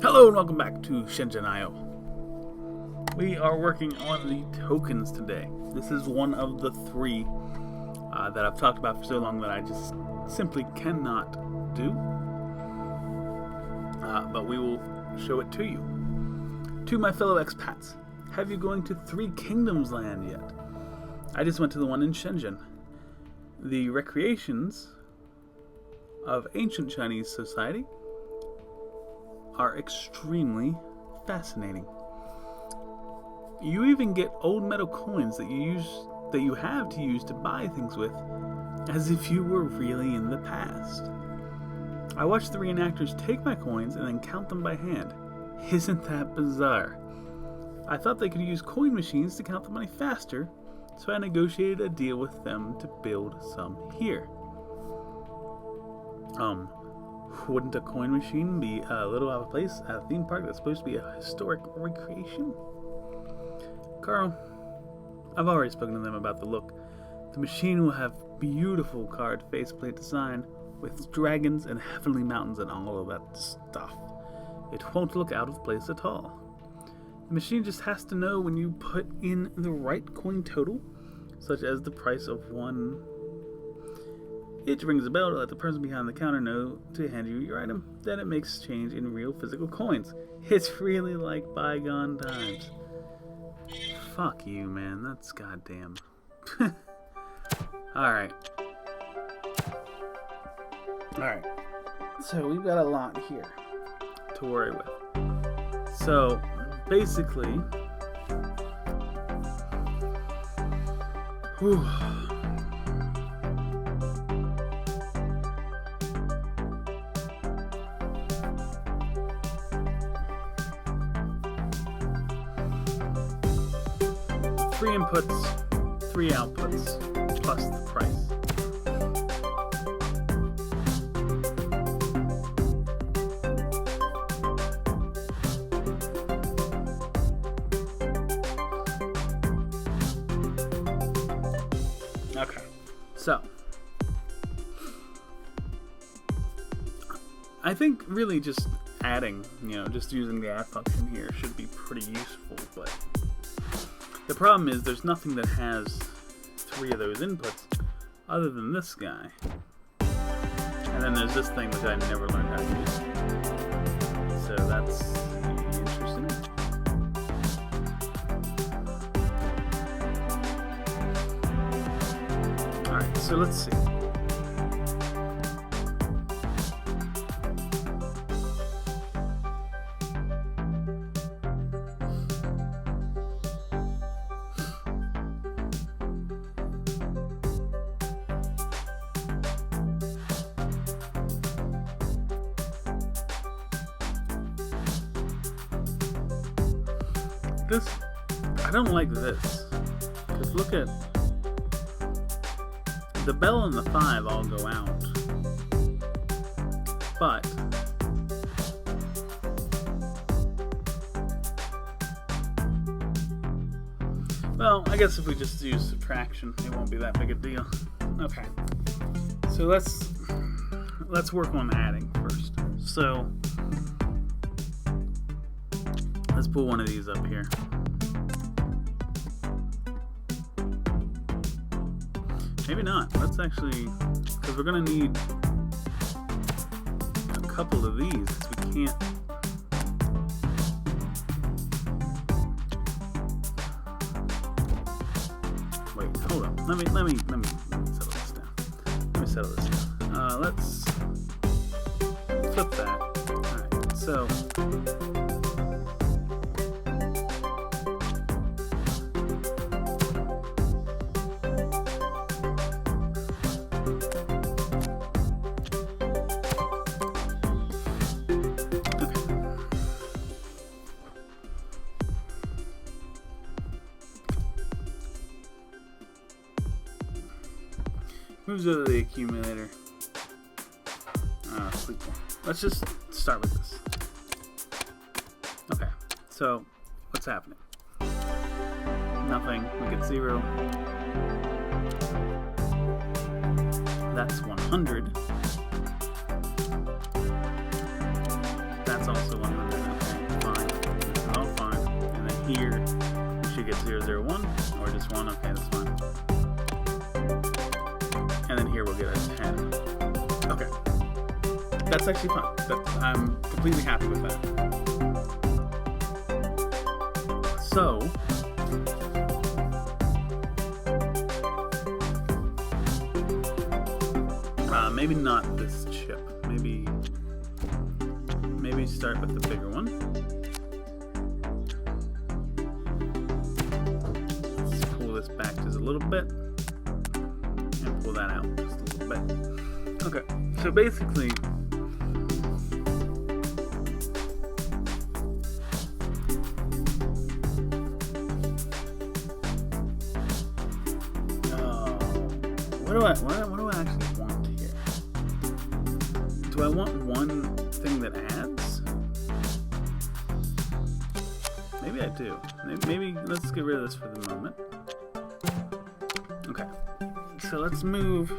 Hello and welcome back to Shenzhen IO. We are working on the tokens today. This is one of the three that I've talked about for so long that I just simply cannot do. But we will show it to you. To my fellow expats, have you going to Three Kingdoms land yet? I just went to the one in Shenzhen. The recreations of ancient Chinese society are extremely fascinating. You even get old metal coins that you have to use to buy things with, as if you were really in the past. I watched the reenactors take my coins and then count them by hand. Isn't that bizarre? I thought they could use coin machines to count the money faster, so I negotiated a deal with them to build some here. Wouldn't a coin machine be a little out of place at a theme park that's supposed to be a historic recreation? Carl, I've already spoken to them about the look. The machine will have beautiful carved faceplate design with dragons and heavenly mountains and all of that stuff. It won't look out of place at all. The machine just has to know when you put in the right coin total, such as the price of one. It rings a bell to let the person behind the counter know to hand you your item. Then it makes change in real physical coins. It's really like bygone times. Fuck you, man. That's goddamn. Alright. Alright. So we've got a lot here to worry with. So, basically... Whew. Three inputs, three outputs, plus the price. Okay, so I think really just adding, just using the add function here should be pretty useful, but the problem is there's nothing that has three of those inputs other than this guy. And then there's this thing which I never learned how to use. So that's interesting. Alright, so let's see. I don't like this, because look at the bell and the 5 all go out, but well, I guess if we just use subtraction, it won't be that big a deal. Okay, so let's work on adding first. So let's pull one of these up here. Maybe not. Let's actually, because we're going to need a couple of these, because we can't. Wait, hold on. Let me settle this down. Let's flip that. Alright, so moves over the accumulator. Sweet. Let's just start with this. Okay, so what's happening? Nothing. We get 0. That's 100. That's also 100. get 001 or just 1. Okay, that's fine. And then here we'll get a 10. Okay. That's actually fine. I'm completely happy with that. So, maybe not this chip. Maybe start with the bigger one. Let's pull this back just a little bit and pull that out just a little bit. Okay, so basically, what do I actually want here? Do I want one thing that adds? Maybe I do. Maybe let's get rid of this for the moment. Okay, so let's move.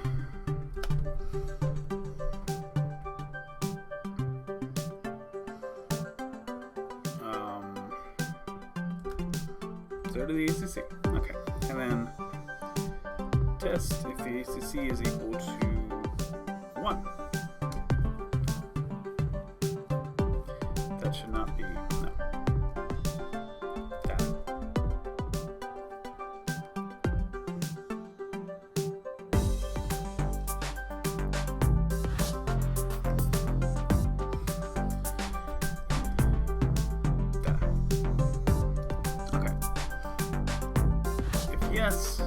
So to the ACC. Okay, and then test if the ACC is equal to 1. That should not be, no. That. That. Okay. If yes,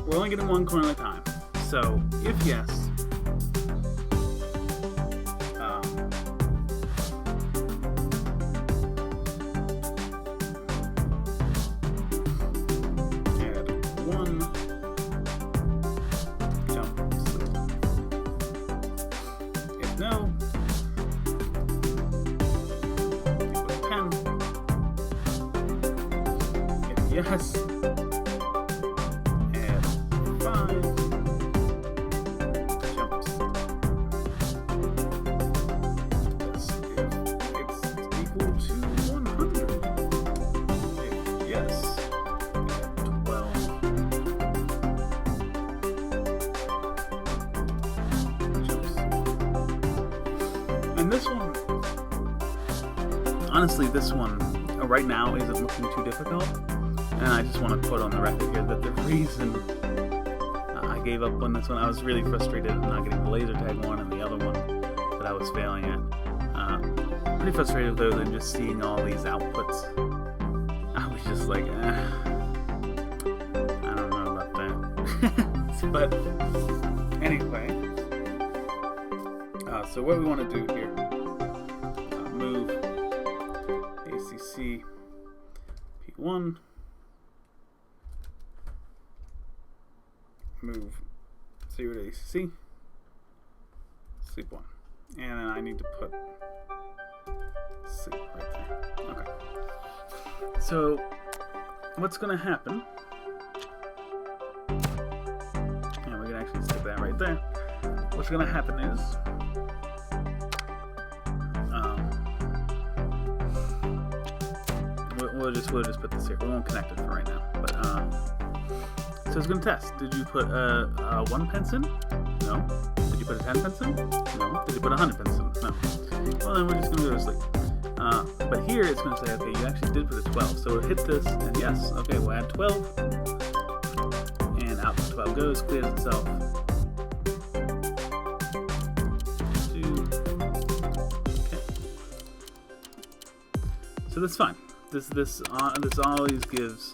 we're only getting 1 coin at a time. So, if yes, add 1, jump, sleep. If no, put a 10. If yes, and this one, honestly, this one right now isn't looking too difficult, and I just want to put on the record here that the reason I gave up on this one, I was really frustrated at not getting the laser tag one and the other one that I was failing at. Pretty frustrated though than just seeing all these outputs. I was just like, I don't know about that. But anyway, so what we want to do here, move ACC P1, move 0 to ACC, sleep 1, and then I need to put sleep right there. Okay. So what's going to happen, and we can actually stick that right there. What's going to happen is we'll just put this here. We won't connect it for right now. But so it's going to test. Did you put 1 pence in? No. Did you put a 10 pence in? No. Did you put 100 pence in? No. Well, then we're just going to go to sleep. But here it's going to say, okay, you actually did put a 12. So we'll hit this, and yes, okay, we'll add 12. And out the 12 goes, clears itself. 2. Okay. So that's fine. This always gives.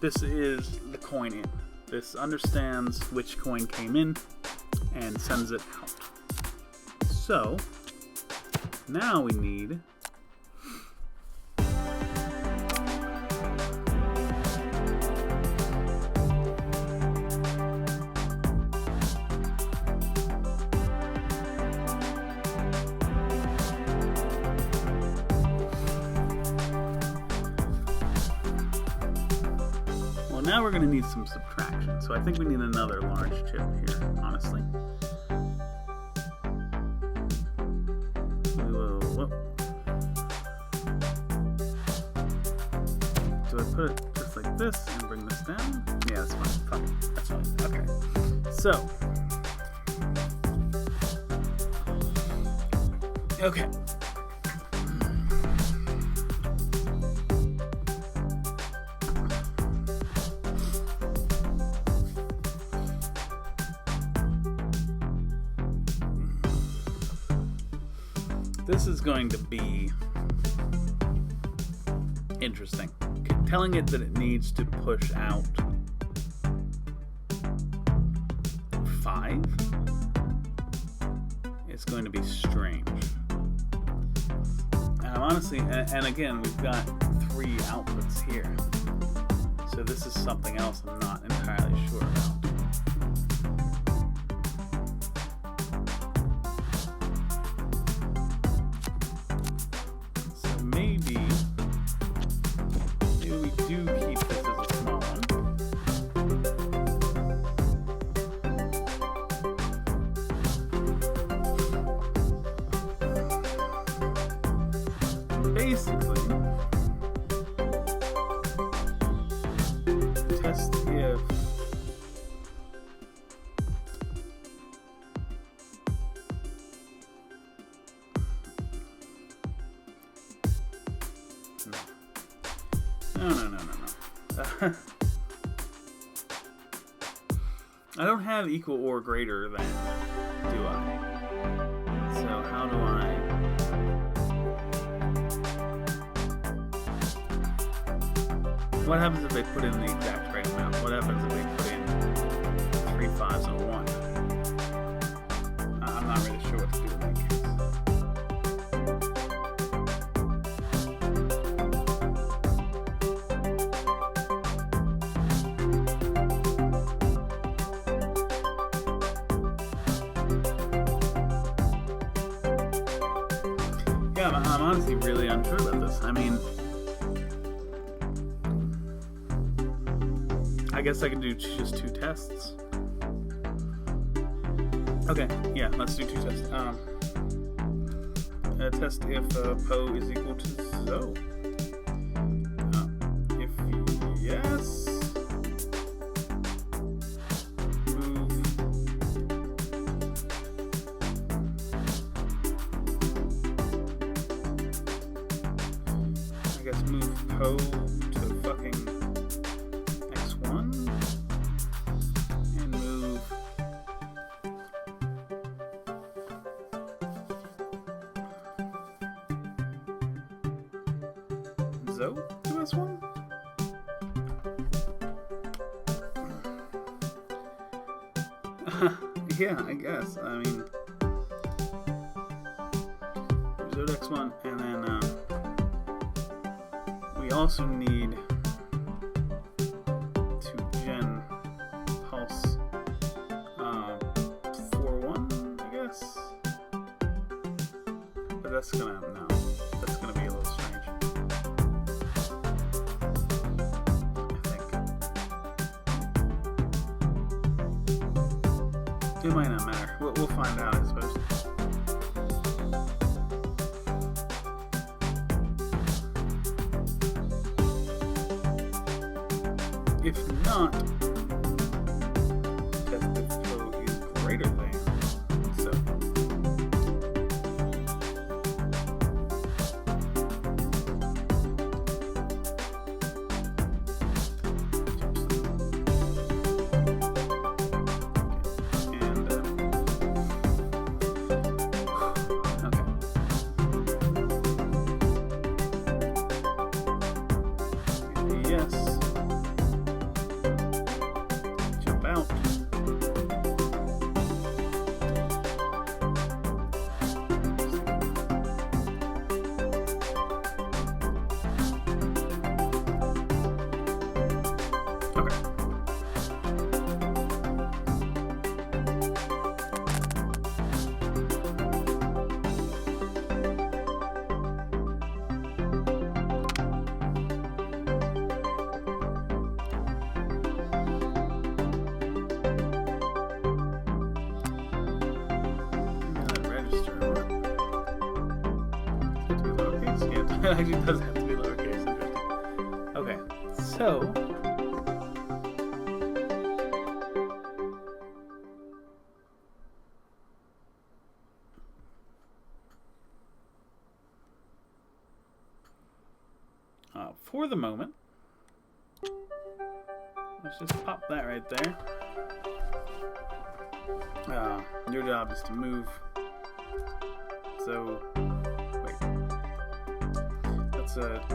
This is the coin in. This understands which coin came in and sends it out. So now we need now we're going to need some subtraction. So I think we need another large chip here, honestly. Do I put it just like this and bring this down. Yeah, that's fine. Fuck it. That's fine. Okay. So. Okay. This is going to be interesting. Telling it that it needs to push out 5 is going to be strange. And I'm honestly, and again, we've got 3 outputs here. So this is something else I'm not entirely sure about. Maybe we do keep this as a small one. Basically, test if No. I don't have equal or greater than, do I? So how do I... What happens if they put in the exact right amount? What happens if they put in 3 5s and a 1? I'm not really sure what to do in that case. Yeah, I'm honestly really unsure about this. I mean, I guess I could do just 2 tests. Okay, yeah, let's do 2 tests. Test if Po is equal to Zo. If yes, move Po to fucking X1 and move Zo to S1? Yeah, I guess. I mean, Zo to X1 and then we also need to gen pulse 4-1, I guess. But that's gonna be a little strange. I think. It might not matter. We'll find out, I suppose. If not, test if Po is greater than so. And okay. Yes. Out. Okay. It actually does have to be lowercase. Interesting. Okay, So, for the moment, let's just pop that right there. Your job is to move. So, wait.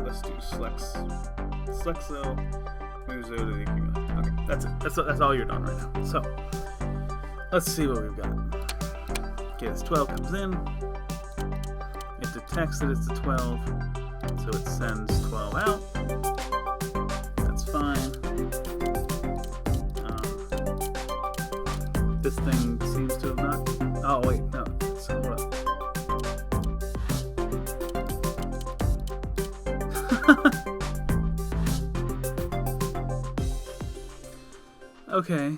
Let's do select cell, move zero to the accumulator. Okay, that's it. That's all you're doing right now. So, let's see what we've got. Okay, this 12 comes in. It detects that it's a 12, so it sends 12 out. That's fine. This thing seems to have not. Oh wait, no. So hold up. Okay.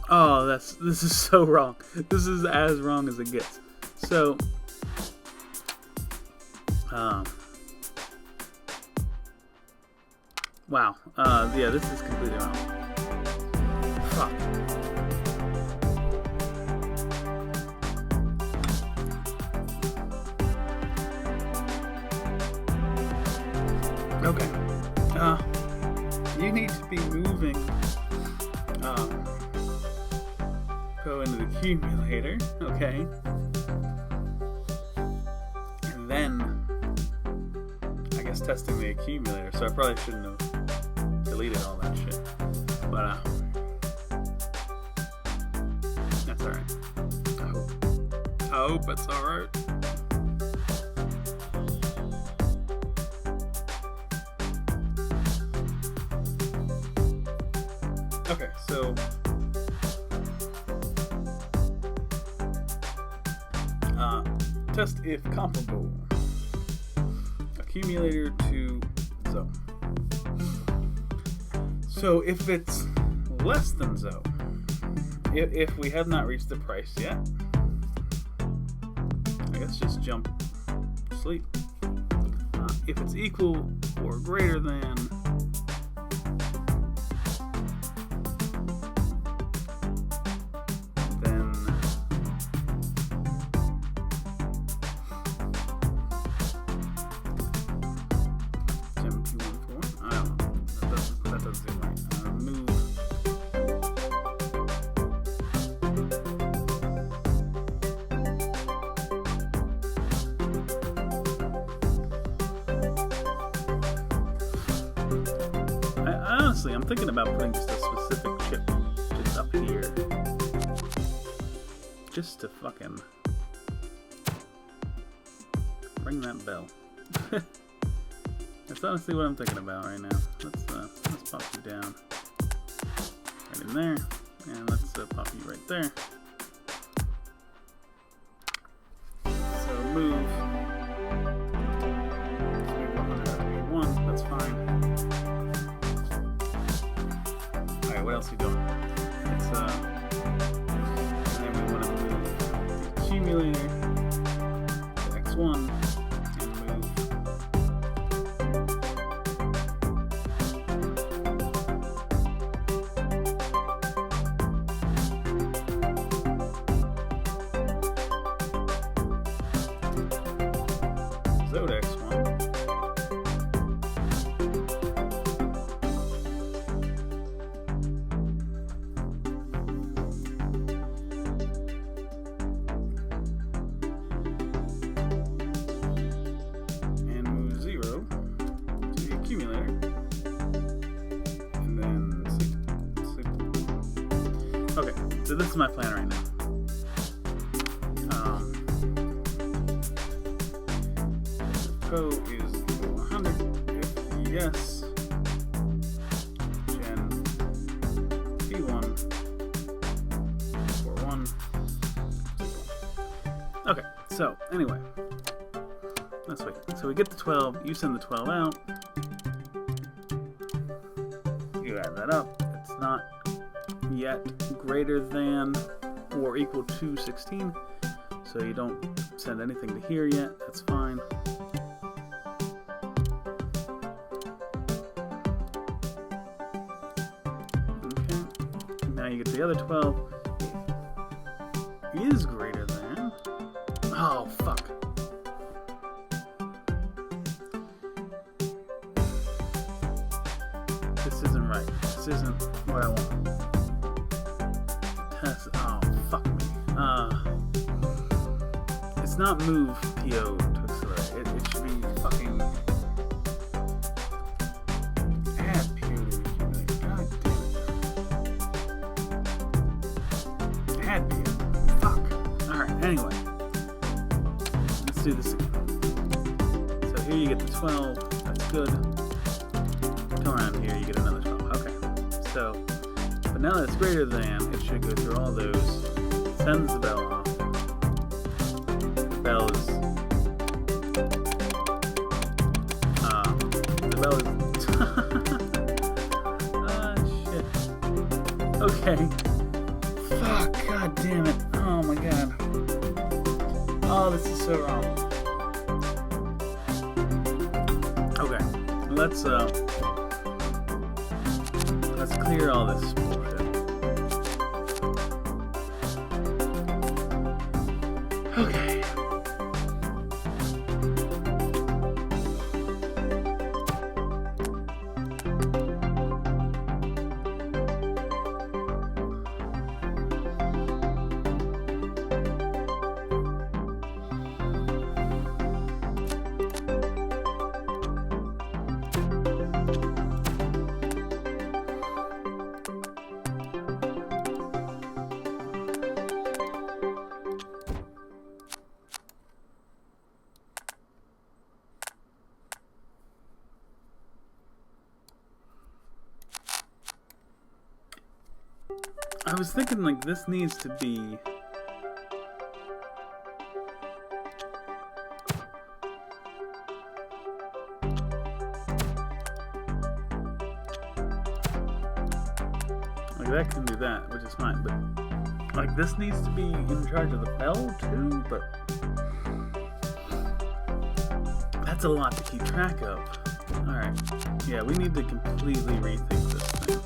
Oh, this is so wrong. This is as wrong as it gets. So, wow. Yeah, this is completely wrong. Fuck. Okay. You need to be moving. Go into the accumulator. Okay. And then, I guess testing the accumulator. So I probably shouldn't have deleted all that shit. But that's alright. I hope it's alright. Okay, so test if comparable. Accumulator to zone. So if it's less than zone, if we have not reached the price yet, I guess just jump sleep. If it's equal or greater than, then I don't know. That doesn't seem right. Move. Honestly, I'm thinking about putting just a specific chip just up here. Just to fucking ring that bell. That's honestly what I'm thinking about right now. Let's pop you down right in there, and let's pop you right there. So move. One, that's fine. All right, what else are you doing? It's and then we want to move the accumulator to X1. Zode X1. And move 0 to the accumulator. And then sleep. Okay, so this is my plan right now. Pro is equal 100. If yes, Gen P1 for 1. Okay, so anyway, let's wait. So we get the 12. You send the 12 out. You add that up. It's not yet greater than or equal to 16, so you don't send anything to here yet. That's fine. Now you get the other 12. Is greater than. Oh, fuck. This isn't right. This isn't what I want. Test. Oh, fuck me. It's not move PO to accelerate. It should be fucking add PO to accumulate. God damn it. Add PO. Fuck. Alright, anyway. Let's do this again. So here you get the 12. That's good. Come around here, you get another 12. Okay. So, but now that it's greater than, it should go through all those. Sends the bell off. The bell is shit. Okay. Fuck, god damn it. Oh my god. Oh, this is so wrong. Okay. Let's clear all this bullshit. Okay. I was thinking like this needs to be like that can do that, which is fine, but like this needs to be in charge of the bell too, but that's a lot to keep track of. Alright. Yeah, we need to completely rethink this thing.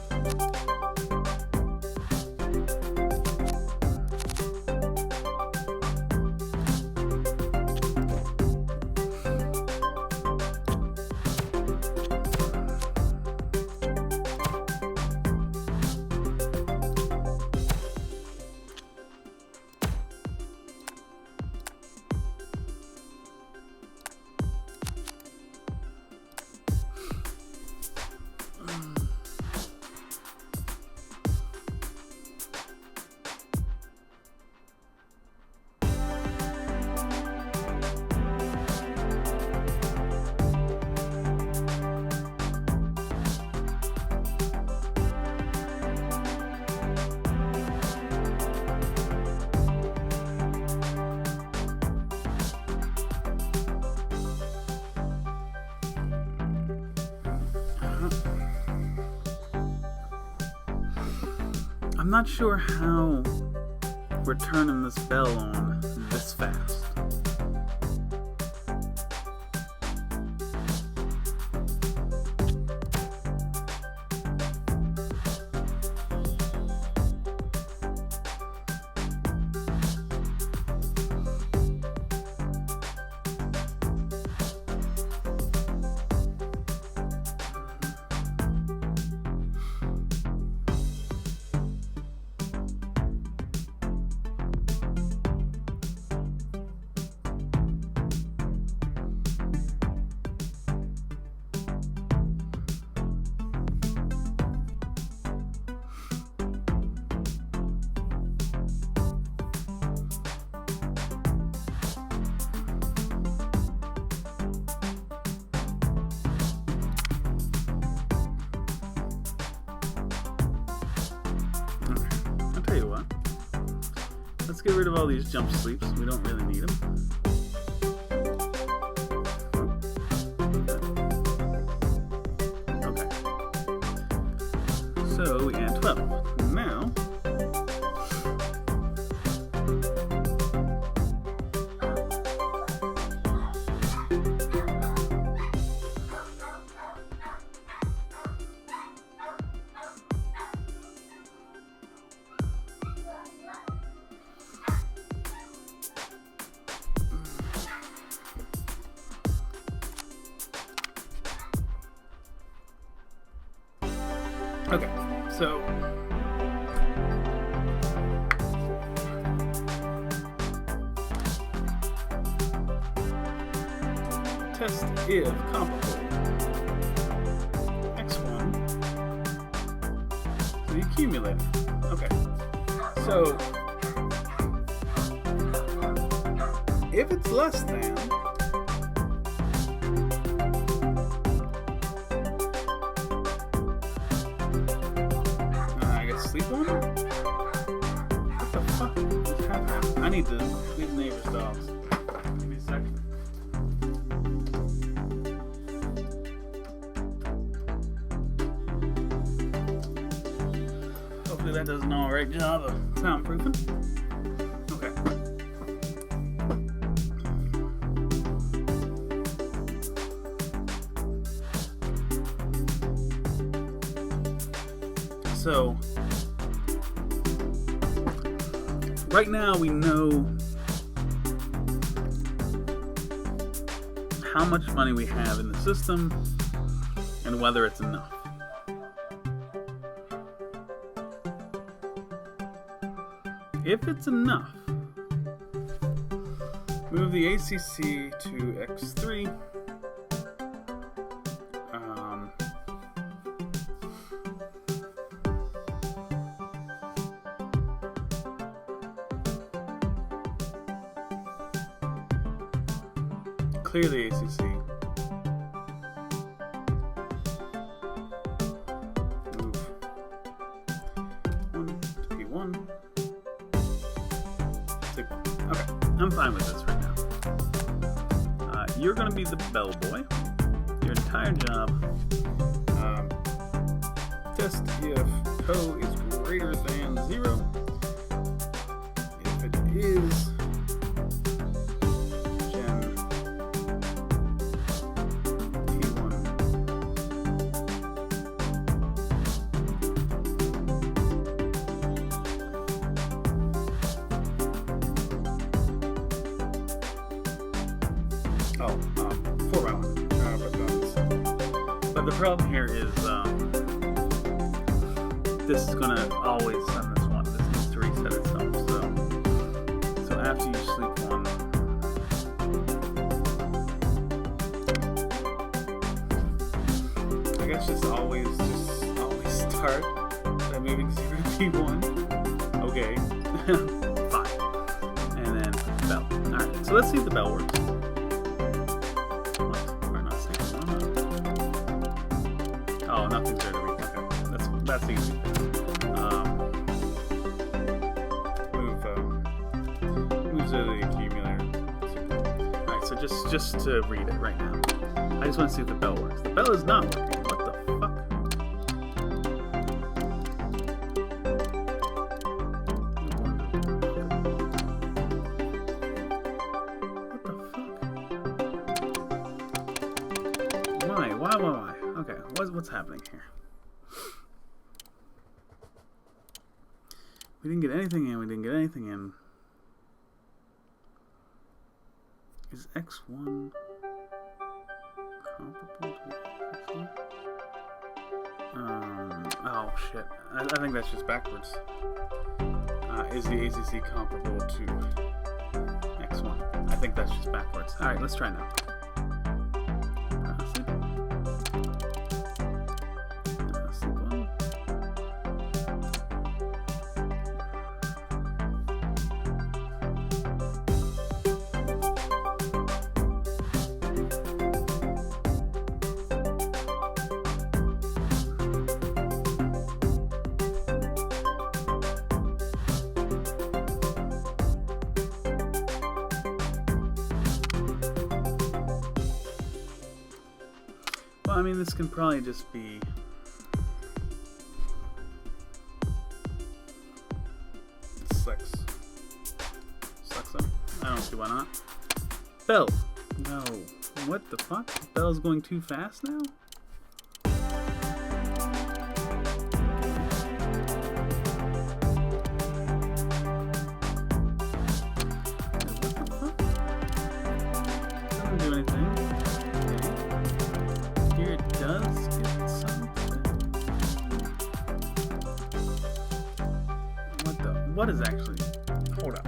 I'm not sure how we're turning this bell on this fast. Let's get rid of all these jump sleeps. We don't really need them. Okay. So we add 12. Now, Okay, so test if comparable x1 to the accumulator. Okay, so if it's less than, I guess sleep on? What the fuck is happening? I need these neighbors' dogs. Give me a second. Hopefully that does an alright job of soundproofing. Okay. So, right now we know how much money we have in the system and whether it's enough. If it's enough, move the ACC to X3. Clear the ACC. Move 1 to P1. Okay, I'm fine with this right now. You're going to be the bellboy. Your entire job. Test if co is greater than 0. If it is, but the problem here is this is going to always send this one. This needs to reset itself. So after you sleep one, I guess just always start by moving 0 to P1. Okay, fine, and then put the bell. All right, so let's see if the bell works. Oh, nothing's there to read. Okay, that's easy. Move to the accumulator. All right, so just to read it right now. I just want to see if the bell works. The bell is not working. What the fuck? What the fuck? Why? Okay, what's happening here? We didn't get anything in. Is X1 comparable to X1? Oh shit. I think that's just backwards. Is the ACC comparable to X1? I think that's just backwards. Alright, let's try now. Well, I mean, this can probably just be Slexa. I don't see why not. Bell. No. What the fuck? Bell's going too fast now? What the fuck? Doesn't do anything. Okay. Here it does get something. what is actually... Hold up.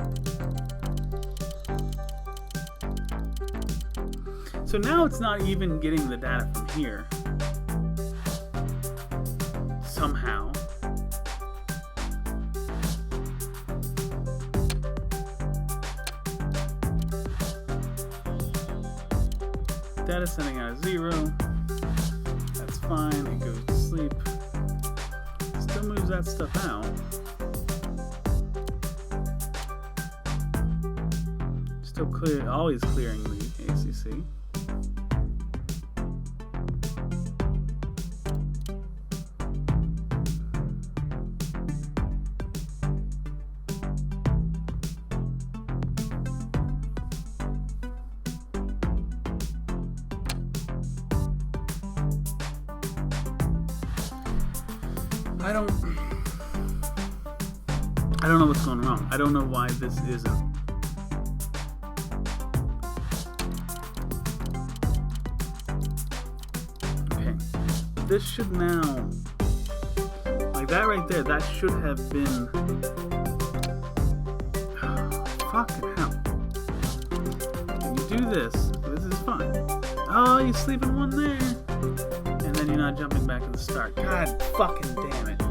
So now it's not even getting the data from here. Somehow. Data sending out of 0. That's fine. It goes to sleep. Still moves that stuff out. Still clear, always clearing the ACC. I don't know what's going wrong. I don't know why this isn't. Okay. This should now, like that right there, that should have been, fucking hell. You do this is fine. Oh, you sleep in one there. And then you're not jumping back to the start. God fucking damn it.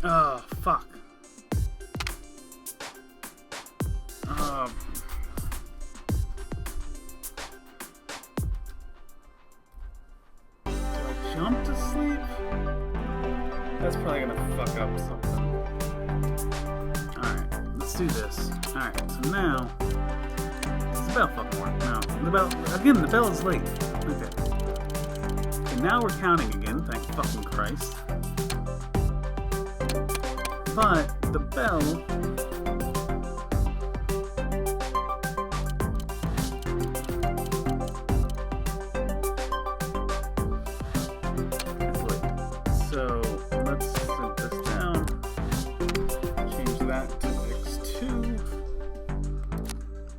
Oh, fuck. Do I jump to sleep? That's probably gonna fuck up something. Alright, let's do this. Alright, so now... Does the bell fucking work? No. The bell... Again, the bell is late. Okay. Okay, now we're counting again, thank fucking Christ. But the bell is late. So let's set this down. Change that to X2.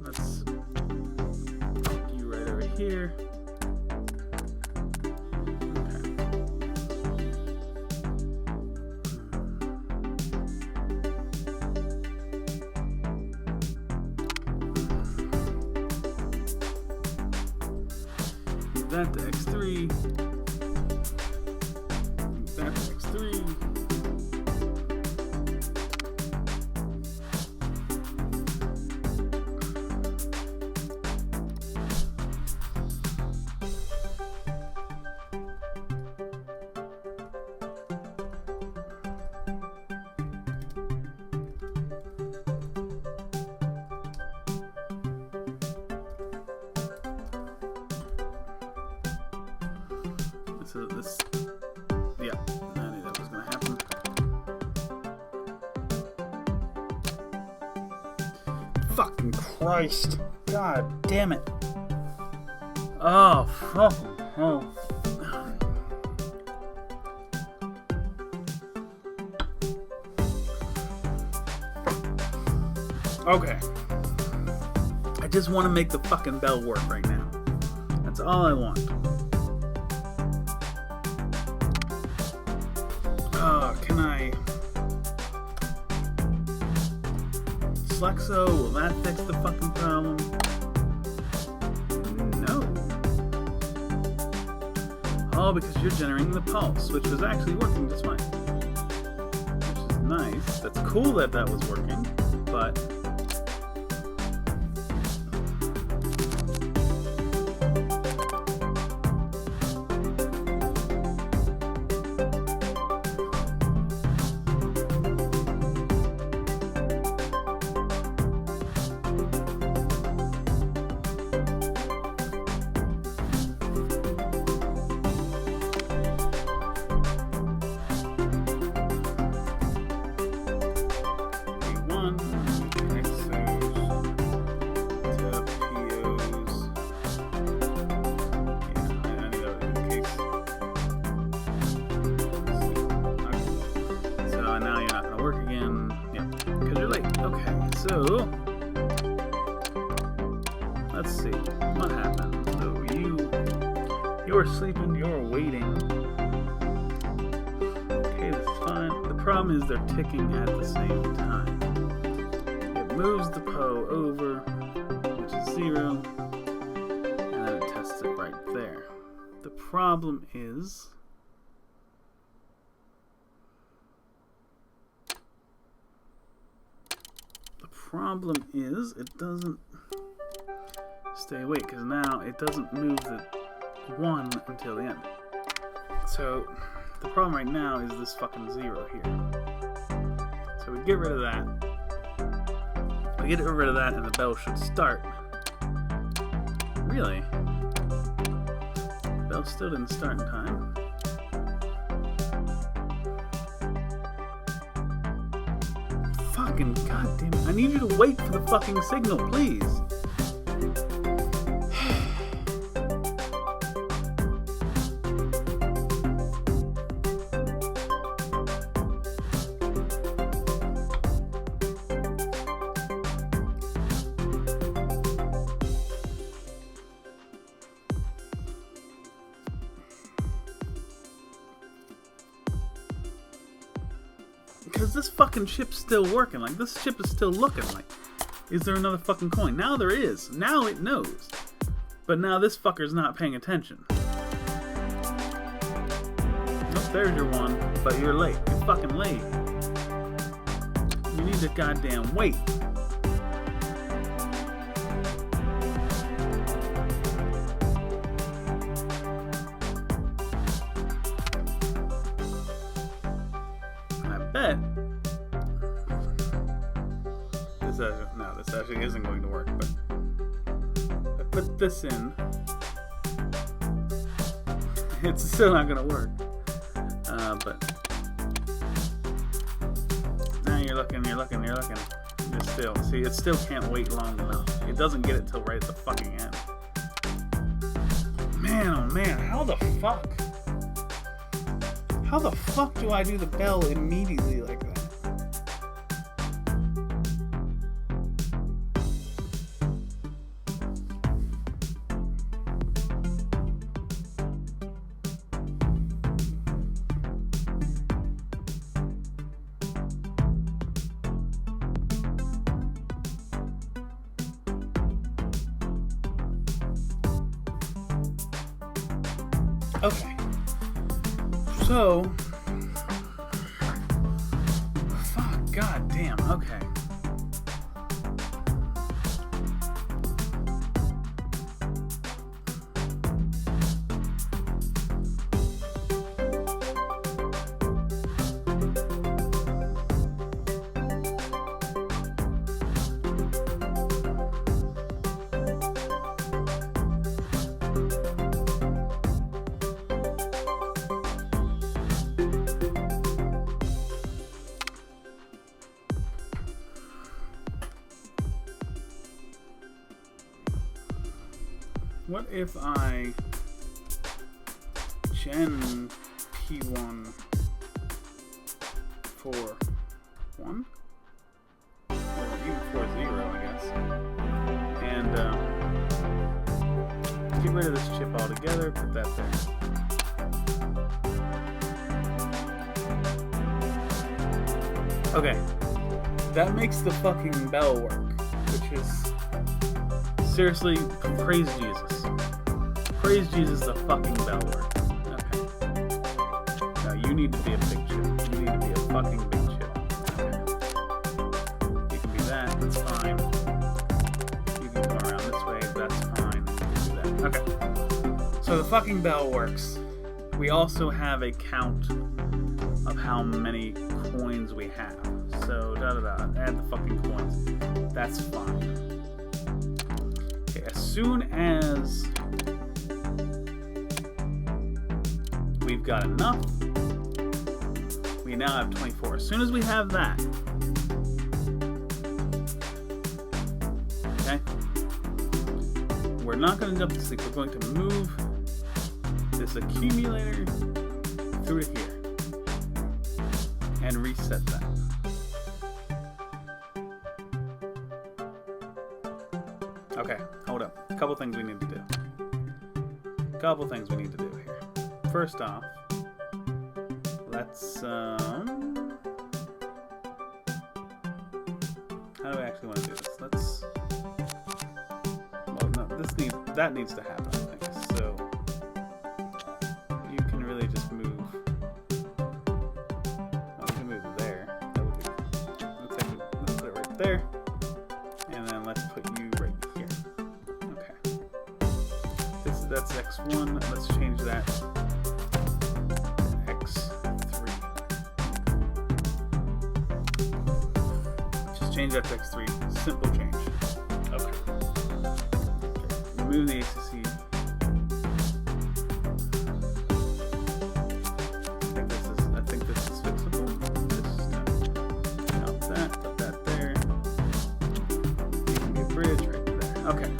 Let's put you right over here. That to X3. That to X3. So this, yeah, I knew that was gonna happen. Fucking Christ. God damn it. Oh, fucking hell. Okay. I just want to make the fucking bell work right now. That's all I want. Can I... Slexo, will that fix the fucking problem? No. Oh, because you're generating the pulse, which was actually working just fine. Which is nice. That's cool that that was working, but... So, let's see, what happened? So You're sleeping, you're waiting. Okay, that's fine. The problem is they're ticking at the same time. It moves the Poe over, which is 0, and then it tests it right there. The problem is it doesn't stay awake, because now it doesn't move the 1 until the end. So the problem right now is this fucking 0 here. So we get rid of that. We get rid of that and the bell should start. Really? The bell still didn't start in time. Fucking goddamn it. I need you to wait for the fucking signal, please. Because this fucking ship's still working. Like, this ship is still looking like, is there another fucking coin? Now there is. Now it knows. But now this fucker's not paying attention. Nope, there's your one. But you're late. You're fucking late. You need to goddamn wait. Bet this actually isn't going to work, but I put this in. It's still not going to work. But now you're looking. Just still. See, it still can't wait long enough. It doesn't get it till right at the fucking end. Man, oh man, how the fuck? How the fuck do I do the bell immediately like that? Okay. So, fuck, goddamn, okay. What if I gen P1 for 1? Or even for 0, I guess. And get rid of this chip altogether, put that there. Okay. That makes the fucking bell work, which is seriously, praise Jesus. Praise Jesus, the fucking bell work. Okay. Now you need to be a big chip. You need to be a fucking big chip. Okay. You can be that, that's fine. You can come around this way, that's fine. You can do that. Okay. So the fucking bell works. We also have a count of how many coins we have. So, add the fucking coins. That's fine. As soon as we've got enough, we now have 24. As soon as we have that, okay, we're not going to jump to sleep. We're going to move this accumulator through to here and reset that. Okay, hold up. A couple things we need to do. a couple things we need to do here. First off, let's how do I actually want to do this? Let's well, no, that needs to happen, I think. So you can really just move. Oh, you can move there. That would be. Let's put it right there, and then let's put you right here. Okay. That's x1. Let's change that to x3. Just change that to x3. Simple change. Okay. Remove the ACC. I think this is fixable. Just out that, put that there. It can be a bridge right there. Okay.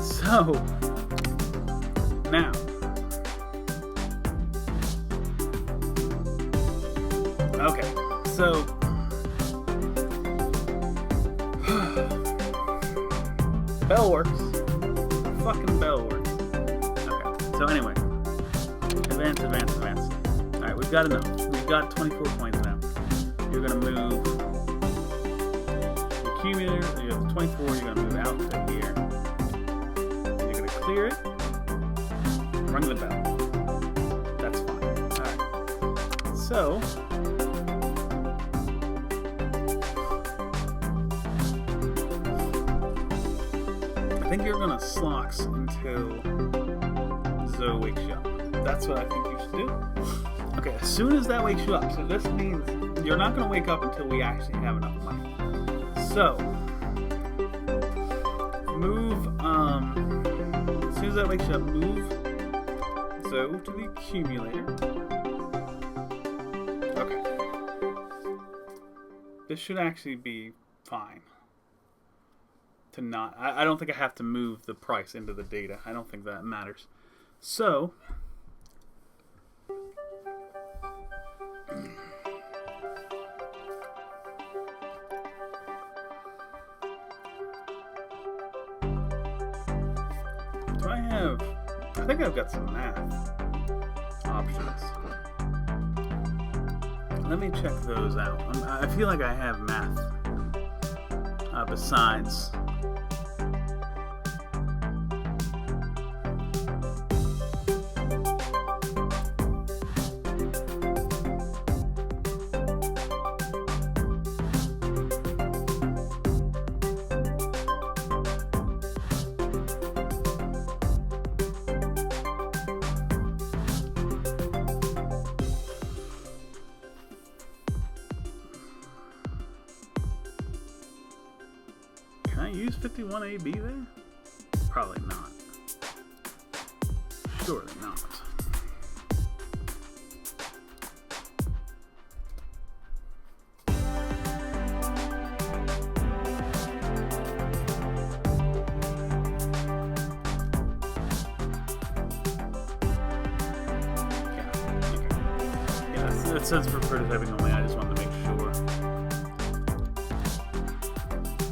So now, okay, so bell works. Fucking bell works. Okay, so anyway, advance. All right, we've got enough. We've got 24 points now. You're gonna move the accumulator. You have 24. You're gonna move out to here. And you're gonna clear it. Ring the bell. That's fine. Alright. So I think you're gonna slox until Zoe wakes you up. That's what I think you should do. Okay, as soon as that wakes you up, so this means you're not gonna wake up until we actually have enough money. So move as soon as that wakes you up, move so to the accumulator. Okay. This should actually be fine. To not, I don't think I have to move the price into the data. I don't think that matters. So, do I have, I think I've got some math options. Let me check those out. I feel like I have math besides. Can I use 51AB there? Probably not. Surely not. It says for prototyping only. I just wanted to make sure.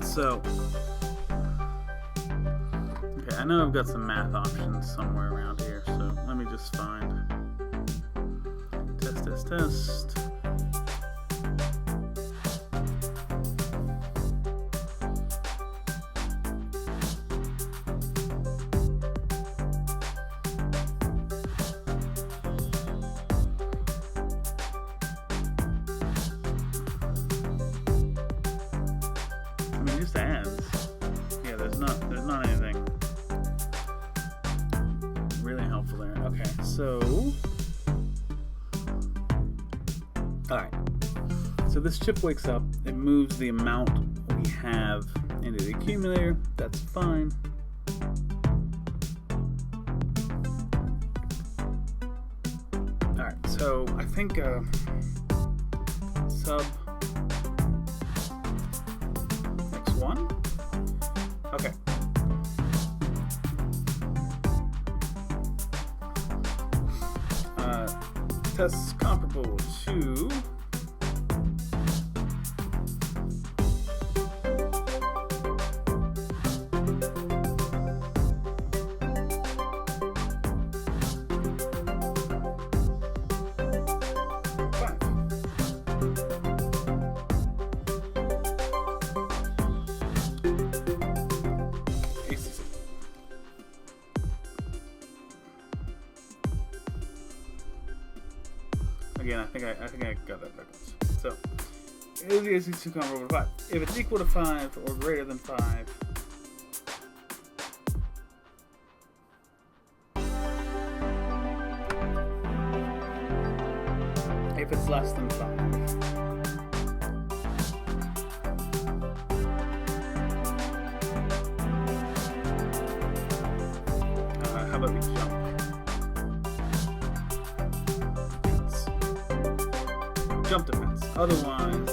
So, okay, I know I've got some math options somewhere around here, so let me just find test. Just adds. Yeah, there's not anything really helpful there. Okay, so alright. So this chip wakes up, it moves the amount we have into the accumulator. That's fine. Alright, so I think sub one. Okay. Tests comparable to again, I think I got that backwards. So, is these two comparable to 5? If it's equal to 5 or greater than 5, if it's less than 5. How about we jump? Jump defense. Otherwise,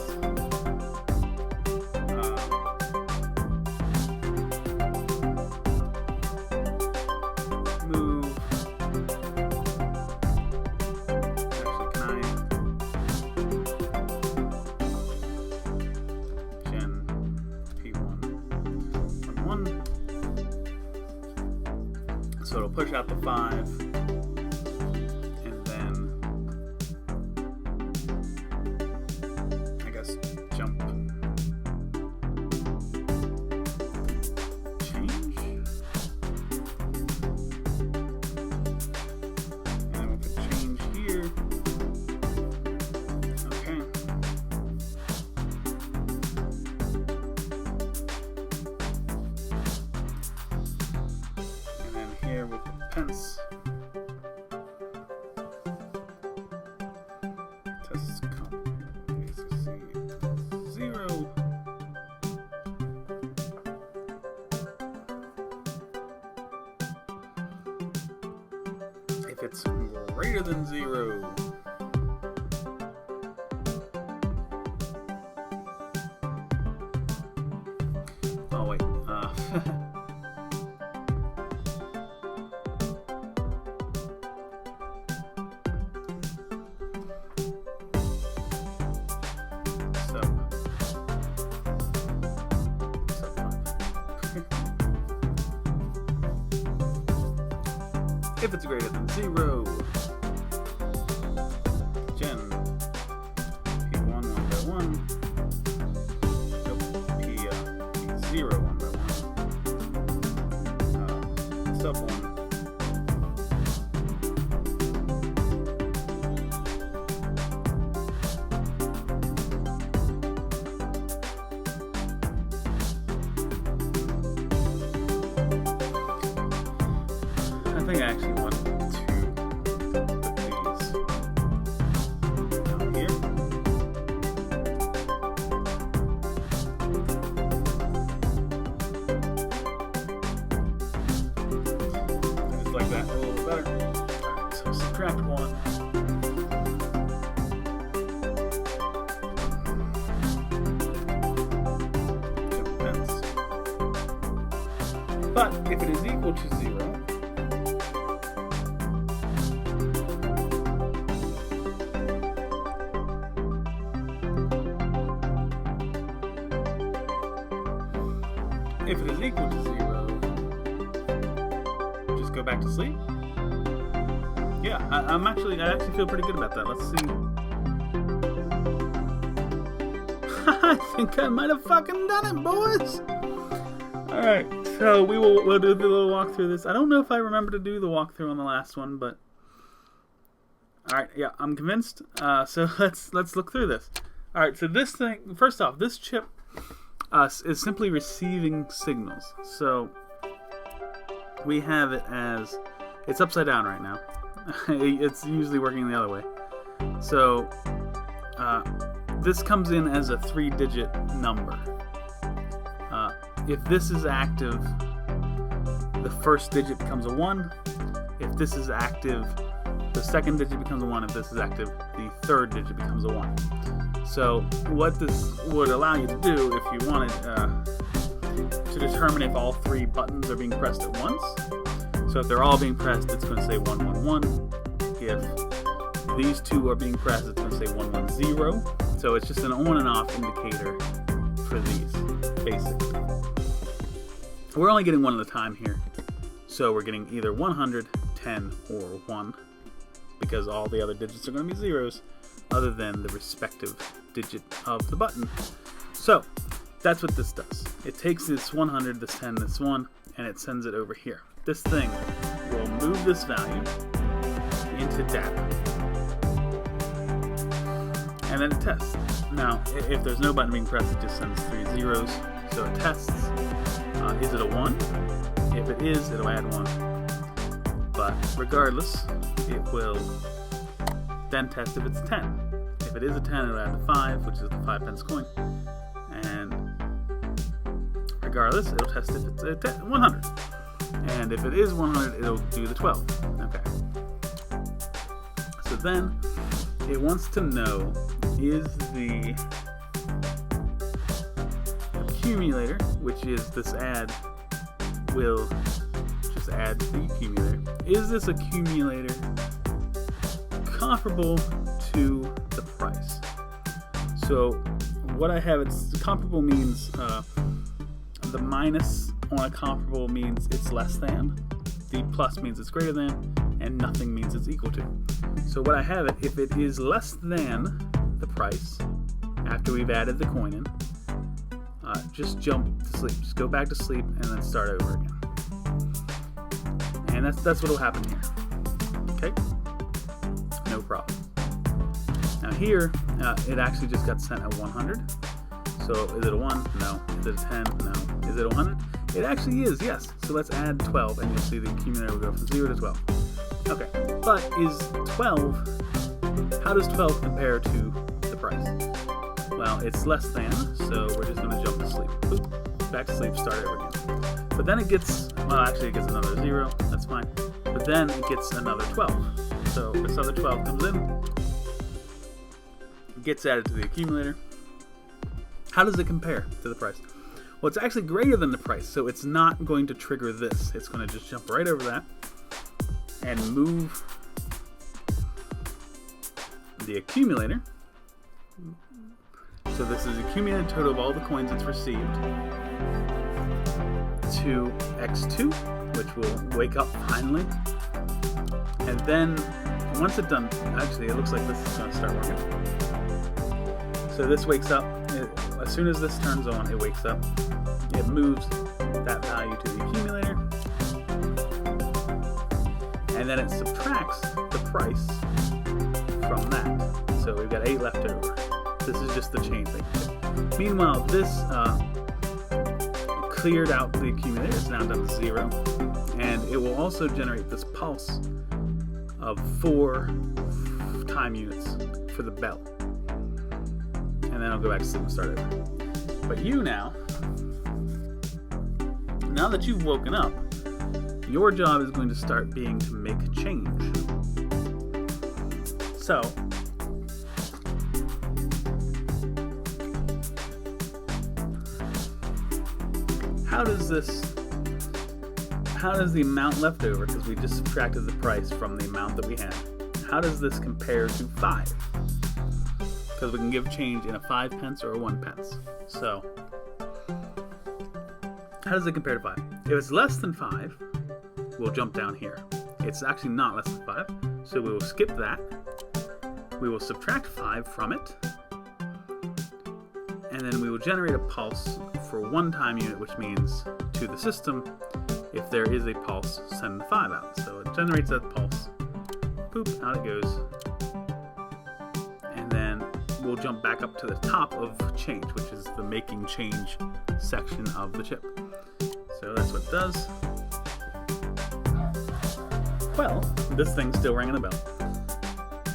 move. Actually, can I? Gen P1 1. So it'll push out the 5. Jump. Change. And we'll put change here. Okay. And then here we'll put pence. Test comp. 0. If it's greater than 0, oh wait, if it's greater than 0, gen P1 1 by 1, P0 1 by 1, sub 1. I think I actually want to put these down here. I just like that a little better. Alright, so subtract 1. Depends. But if it is equal to 0, if it is equal to 0, just go back to sleep. Yeah, I actually feel pretty good about that. Let's see. I think I might have fucking done it, boys. All right, so we'll do the little walkthrough of this. I don't know if I remember to do the walkthrough on the last one, but all right, yeah, I'm convinced. So let's look through this. All right, so this thing, first off, this chip is simply receiving signals. So we have it as, it's upside down right now. It's usually working the other way. So this comes in as a 3-digit number. If this is active, the first digit becomes a 1. If this is active, the second digit becomes a 1. If this is active, the third digit becomes a 1. So what this would allow you to do, if you wanted to determine if all 3 buttons are being pressed at once. So if they're all being pressed, it's going to say 111. If these 2 are being pressed, it's going to say 110. So it's just an on and off indicator for these, basically. We're only getting 1 at a time here. So we're getting either 100, 10, or 1, because all the other digits are going to be zeros, other than the respective digit of the button. So that's what this does. It takes this 100, this 10, this 1, and it sends it over here. This thing will move this value into data. and then it tests. Now, if there's no button being pressed, it just sends 3 zeros, so it tests. Is it a 1? If it is, it'll add 1. But regardless, it will then test if it's 10. If it is a 10, it'll add the 5, which is the 5 pence coin. And regardless, it'll test if it's a 100. And if it is 100, it'll do the 12. Okay. So then, it wants to know, is the accumulator, which is this add, will just add to the accumulator. Is this accumulator comparable to the price? So what I have, it's comparable means the minus on a comparable means it's less than, the plus means it's greater than, and nothing means it's equal to. So what I have it, if it is less than the price after we've added the coin in, just jump to sleep. Just go back to sleep and then start over again. And that's what will happen here. Okay? No problem. Now here, it actually just got sent at 100. So is it a 1? No. Is it a 10? No. Is it a 100? It actually is, yes. So let's add 12 and you'll see the accumulator will go from 0 to 12. Okay. But is 12, how does 12 compare to the price? Well, it's less than, so we're just going to jump to sleep. Boop, back to sleep, start over again. But then it gets, well, actually it gets another 0, that's fine. But then it gets another 12. So this other 12 comes in, gets added to the accumulator. How does it compare to the price? Well, it's actually greater than the price, so it's not going to trigger this. It's going to just jump right over that and move the accumulator. So this is the accumulated total of all the coins it's received to x2, which will wake up finally. And then once it's done, actually it looks like this is going to start working. So this wakes up, as soon as this turns on, it wakes up. It moves that value to the accumulator. And then it subtracts the price from that. So we've got 8 left over. This is just the chain thing. Meanwhile, this cleared out the accumulator. It's now down to 0. And it will also generate this pulse of 4 time units for the bell. And then I'll go back to sleep and start over. But you now that you've woken up, your job is going to start being to make change. So, how does the amount left over, because we just subtracted the price from the amount that we had, how does this compare to 5? Because we can give change in a 5 pence or a 1 pence. So, how does it compare to 5? If it's less than 5, we'll jump down here. It's actually not less than 5, so we will skip that. We will subtract 5 from it, and then we will generate a pulse for 1 time unit, which means to the system, if there is a pulse, send the 5 out. So it generates that pulse, boop, out it goes, and then we'll jump back up to the top of change, which is the making change section of the chip. So that's what it does. Well, this thing's still ringing a bell.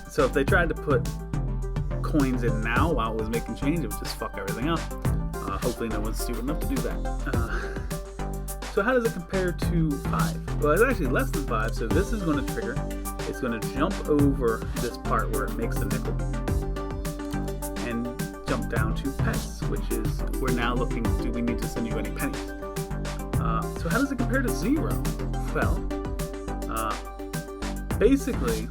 So if they tried to put coins in now while it was making change, it would just fuck everything up. Hopefully no one's stupid enough to do that. So how does it compare to 5? Well, it's actually less than 5, so this is going to trigger. It's going to jump over this part where it makes the nickel and jump down to pence, which is, we're now looking, do we need to send you any pennies? So how does it compare to 0? Well, basically,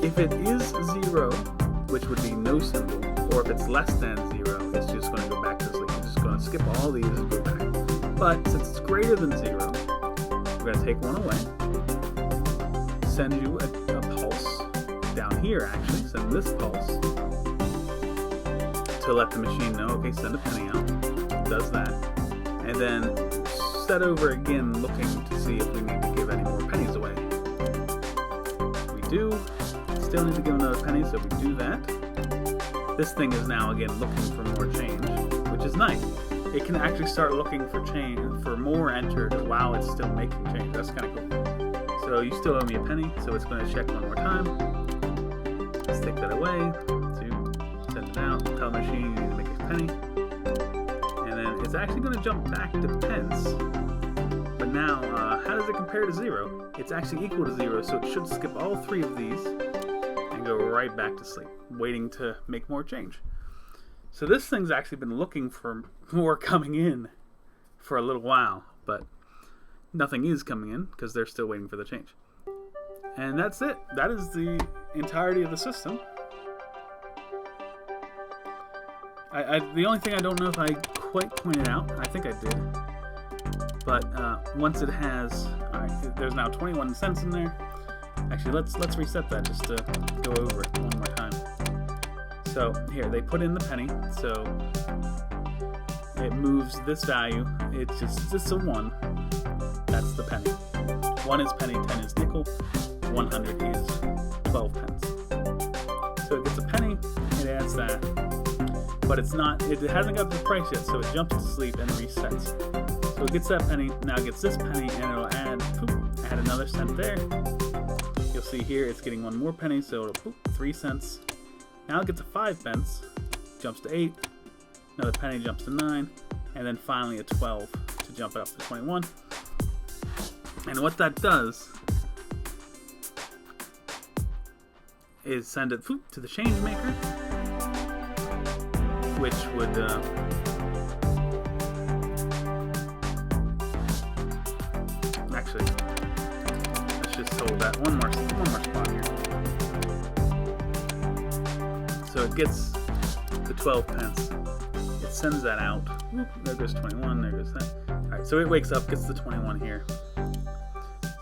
if it is 0, which would be no symbol, or if it's less than 0, it's just going to go back to sleep. It's just going to skip all these and go back. But since it's greater than 0, we're going to take 1 away, send you a pulse down here, actually, send this pulse to let the machine know, okay, send a penny out. It does that. And then set over again, looking to see if we need to give any more pennies away. We do. It's still need to give another penny, so we do that. This thing is now again looking for more change, which is nice. It can actually start looking for change, for more entered while it's still making change. That's kind of cool. So you still owe me a penny, so it's going to check one more time. Stick that away to send it out. Tell the machine you need to make a penny. And then it's actually going to jump back to pence. But now, how does it compare to 0? It's actually equal to 0, so it should skip all 3 of these and go right back to sleep, waiting to make more change. So this thing's actually been looking for more coming in for a little while, but nothing is coming in because they're still waiting for the change. And that's it. That is the entirety of the system. The only thing I don't know if I quite pointed out, I think I did, but once it has, alright, there's now 21 cents in there. Actually, let's reset that just to go over it one more time. So here, they put in the penny, so it moves this value. It's just a 1. That's the penny. 1 is penny, 10 is nickel, 100 is 12 pence. So it gets a penny, it adds that, but it hasn't got the price yet, so it jumps to sleep and resets. So it gets that penny, now it gets this penny, and it'll add another cent there. You'll see here it's getting one more penny, so it'll 3 cents. Now it gets a 5 pence, jumps to 8, another penny jumps to 9, and then finally a 12 to jump it up to 21. And what that does is send it to the change maker, which would actually, let's just hold that one more spot here. So it gets the 12 pence. It sends that out. There goes 21. There goes that. All right. So it wakes up, gets the 21 here,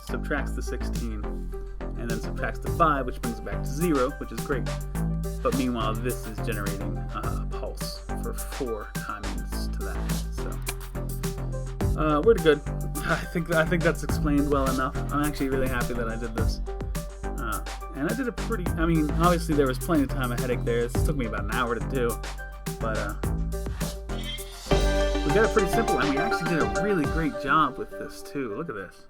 subtracts the 16, and then subtracts the 5, which brings it back to 0, which is great. But meanwhile, this is generating a pulse for 4 timings to that. So we're good. I think that's explained well enough. I'm actually really happy that I did this. And I did a obviously there was plenty of time, a headache there. This took me about an hour to do. But we got it pretty simple, and we actually did a really great job with this too. Look at this.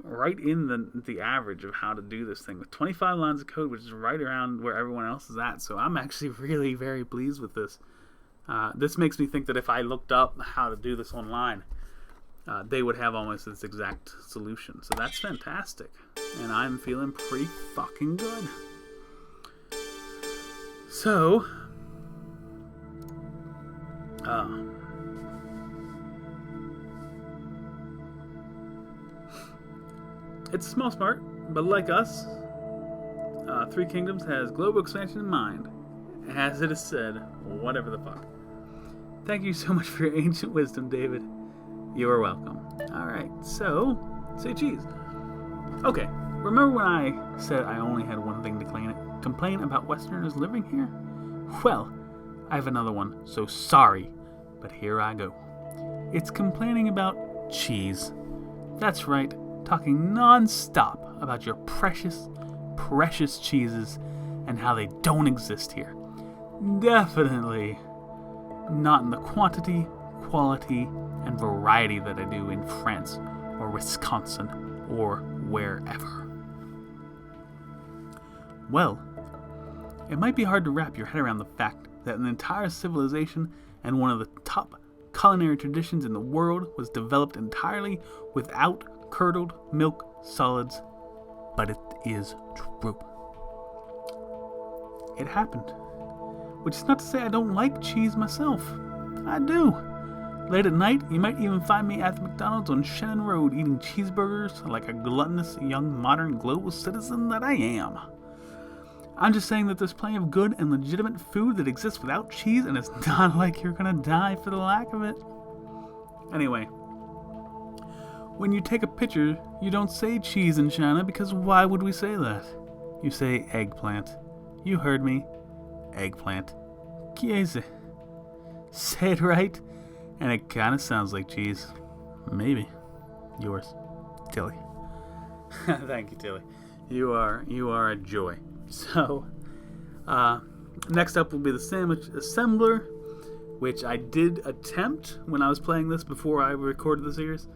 Right in the average of how to do this thing with 25 lines of code, which is right around where everyone else is at. So I'm actually really very pleased with this. This makes me think that if I looked up how to do this online, they would have almost this exact solution. So that's fantastic, and I'm feeling pretty fucking good. So it's small smart, but like us, Three Kingdoms has global expansion in mind. As it is said, whatever the fuck. Thank you so much for your ancient wisdom, David. You are welcome. Alright, so, say cheese. Okay, remember when I said I only had one thing to complain about Westerners living here? Well, I have another one, so sorry, but here I go. It's complaining about cheese. That's right. Talking non-stop about your precious, precious cheeses and how they don't exist here. Definitely not in the quantity, quality, and variety that I do in France or Wisconsin or wherever. Well, it might be hard to wrap your head around the fact that an entire civilization and one of the top culinary traditions in the world was developed entirely without curdled milk solids, but it is true. It happened. Which is not to say I don't like cheese myself. I do. Late at night, you might even find me at the McDonald's on Shenzhen Road eating cheeseburgers like a gluttonous young modern global citizen that I am. I'm just saying that there's plenty of good and legitimate food that exists without cheese, and it's not like you're gonna die for the lack of it. Anyway, when you take a picture, you don't say cheese in China, because why would we say that? You say eggplant. You heard me. Eggplant. Chiese. Say it right, and it kind of sounds like cheese. Maybe. Yours, Tilly. Thank you, Tilly. You are a joy. So, next up will be the sandwich assembler, which I did attempt when I was playing this before I recorded the series.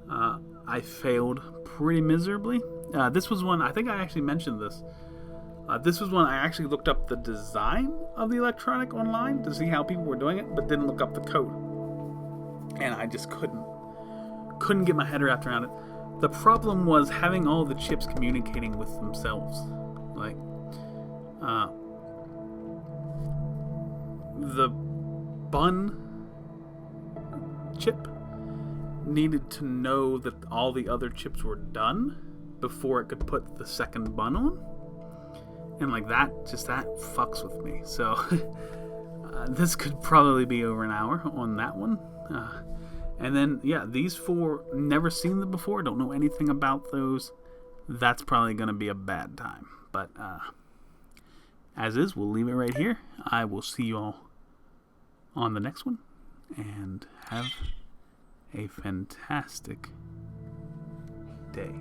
I failed pretty miserably. This was one, I think I actually mentioned this. This was one I actually looked up the design of the electronic online to see how people were doing it, but didn't look up the code. And I just couldn't get my head wrapped around it. The problem was having all the chips communicating with themselves. Like, the bun chip needed to know that all the other chips were done before it could put the second bun on. And like that fucks with me. So this could probably be over an hour on that one. And then, yeah, these four, never seen them before, don't know anything about those. That's probably going to be a bad time. But as is, we'll leave it right here. I will see you all on the next one. And have a fantastic day.